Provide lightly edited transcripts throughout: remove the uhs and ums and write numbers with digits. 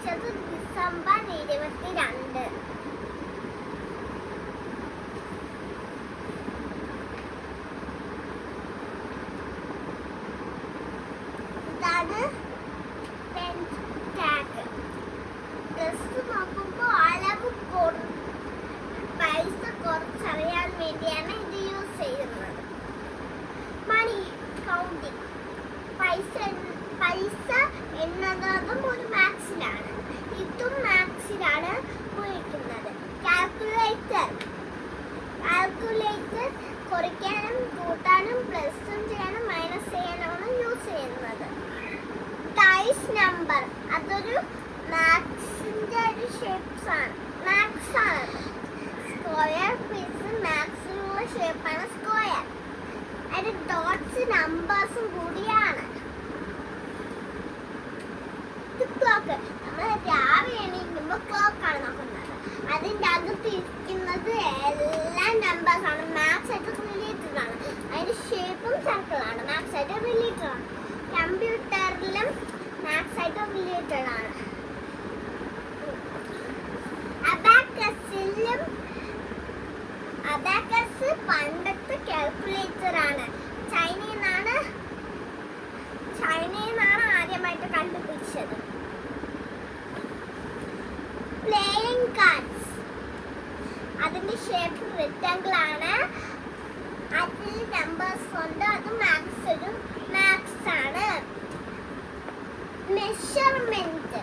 കണ്ടുപിടിച്ചത് ഡിസംബർ 22. ഇതാണ് tag. Dress നോക്കുമ്പോൾ അളവ് പൈസ കുറച്ചറിയാൻ വേണ്ടിയാണ് ഇത് യൂസ് ചെയ്യുന്നത്. മണി കൗണ്ടിങ്, പൈസ എന്നതും ഒരു മാത്സിലാണ്. ഇതും മാത്സിലാണ് ഉപയോഗിക്കുന്നത്. കാൽക്കുലേറ്റർ കുറയ്ക്കാനും കൂട്ടാനും പ്ലസും ചെയ്യാനും മൈനസ് ചെയ്യാനുമാണ് യൂസ് ചെയ്യുന്നത്. ടൈസ് നമ്പർ, അതൊരു മാത്സിന്റെ ഒരു ഷേപ്സ് ആണ്. മാത്സ് ആണ്. സ്ക്വയർ പീസ് മാത്സിലുള്ള ഷേപ്പാണ് സ്ക്വയർ. അതിന്റെ ഡോട്ട്സ് നമ്പേഴ്സും കൂടിയാണ്. ക്ലോക്ക്, നമ്മൾ രാവിലെ എണീക്കുമ്പോൾ ക്ലോക്കാണ് നോക്കുന്നത്. അതിൻ്റെ അകത്ത് ഇരിക്കുന്നത് എല്ലാ നമ്പേഴ്സ് ആണ്. മാത്സ് ആയിട്ട് റിലേറ്റഡ് ആണ്. അതിന്റെ ഷേപ്പും സർക്കിളാണ്. മാത്സ് ആയിട്ട് റിലേറ്റഡ് ആണ്. കമ്പ്യൂട്ടറിലും മാത്സ് ആയിട്ട് റിലേറ്റഡ് ആണ്. അബാക്കസ് പണ്ടത്തെ കാൽക്കുലേറ്റർ ആണ്. ചൈനയിൽ നിന്നാണ് ആദ്യമായിട്ട് കണ്ടുപിടിച്ചത്. പ്ലേയിങ് കാർഡ്സ്, അതിന്റെ ഷേപ്പ് റെക്ടാങ്കിൾ ആണ്. അതിൽ നമ്പേഴ്സ് ഉണ്ട്. അത് മാത്സ് ആണ്. മെഷർമെന്റ്,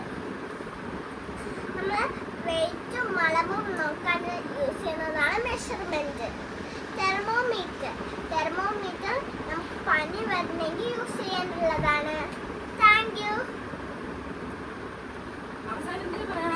നമ്മൾ വെയിറ്റും അളവും നോക്കാൻ യൂസ് ചെയ്യുന്നതാണ് മെഷർമെന്റ്. തെർമോമീറ്റർ നമുക്ക് പനി വരണമെങ്കിൽ യൂസ് ചെയ്യാനുള്ളതാണ്.